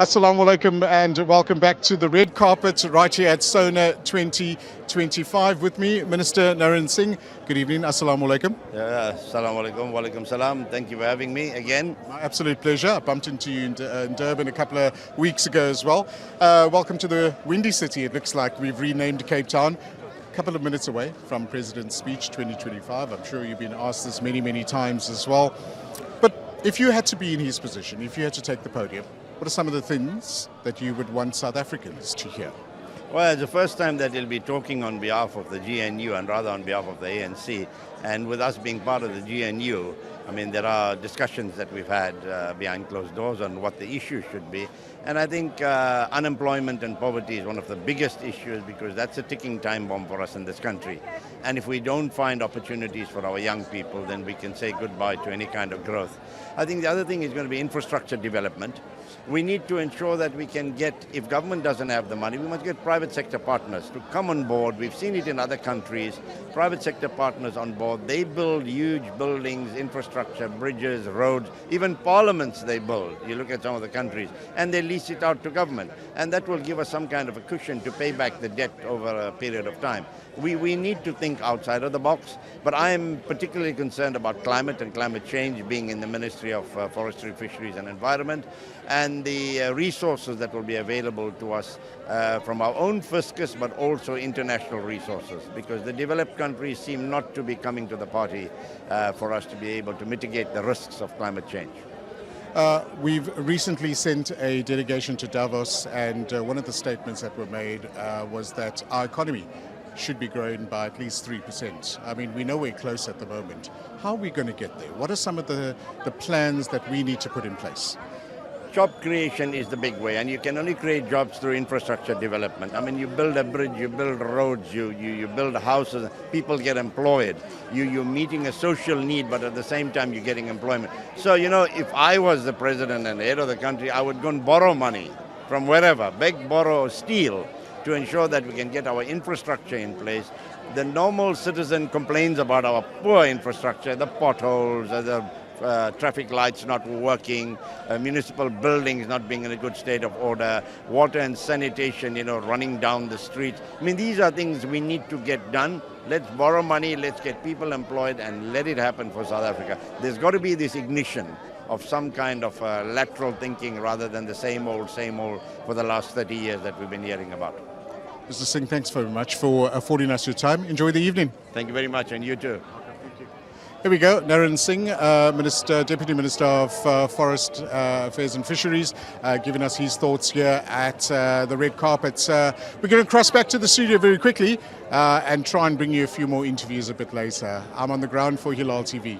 Assalamu alaikum and welcome back to the red carpet right here at Sona 2025 with me, Minister Narend Singh. Good evening. Assalamu alaikum. Assalamu alaikum. Walaikum salam. Thank you for having me again. My absolute pleasure. I bumped into you in Durban a couple of weeks ago as well. Welcome to the Windy City. It looks like we've renamed Cape Town. A couple of minutes away from President's speech 2025. I'm sure you've been asked this many times as well. But if you had to be in his position, if you had to take the podium, what are some of the things that you would want South Africans to hear? Well, it's the first time that he'll be talking on behalf of the GNU and rather on behalf of the ANC. And with us being part of the GNU, I mean, there are discussions that we've had behind closed doors on what the issue should be. And I think unemployment and poverty is one of the biggest issues because that's a ticking time bomb for us in this country. And if we don't find opportunities for our young people, then we can say goodbye to any kind of growth. I think the other thing is going to be infrastructure development. We need to ensure that we can get, if government doesn't have the money, we must get private sector partners to come on board. We've seen it in other countries. Private sector partners on board. They build huge buildings, infrastructure, bridges, roads, even parliaments they build. You look at some of the countries and they lease it out to government. And that will give us some kind of a cushion to pay back the debt over a period of time. We need to think outside of the box, but I am particularly concerned about climate and climate change being in the Ministry of Forestry, Fisheries and Environment, and the resources that will be available to us from our own fiscus, but also international resources, because the developed countries seem not to be coming to the party for us to be able to mitigate the risks of climate change. We've recently sent a delegation to Davos, and one of the statements that were made was that our economy should be growing by at least 3%. I mean, we know we're close at the moment. How are we going to get there? What are some of the plans that we need to put in place? Job creation is the big way, and you can only create jobs through infrastructure development. I mean, you build a bridge, you build roads, you build houses, people get employed. You're meeting a social need, but at the same time, you're getting employment. So, you know, if I was the president and the head of the country, I would go and borrow money from wherever, beg, borrow, steal, to ensure that we can get our infrastructure in place. The normal citizen complains about our poor infrastructure, the potholes, the traffic lights not working, municipal buildings not being in a good state of order, water and sanitation, running down the streets. I mean, these are things we need to get done. Let's borrow money, let's get people employed, and let it happen for South Africa. There's got to be this ignition of some kind of lateral thinking rather than the same old for the last 30 years that we've been hearing about. Mr. Singh, thanks very much for affording us your time. Enjoy the evening. Thank you very much, and you too. Here we go, Narend Singh, Deputy Minister of Forest Affairs and Fisheries, giving us his thoughts here at the red carpet. We're going to cross back to the studio very quickly and try and bring you a few more interviews a bit later. I'm on the ground for Hilaal TV.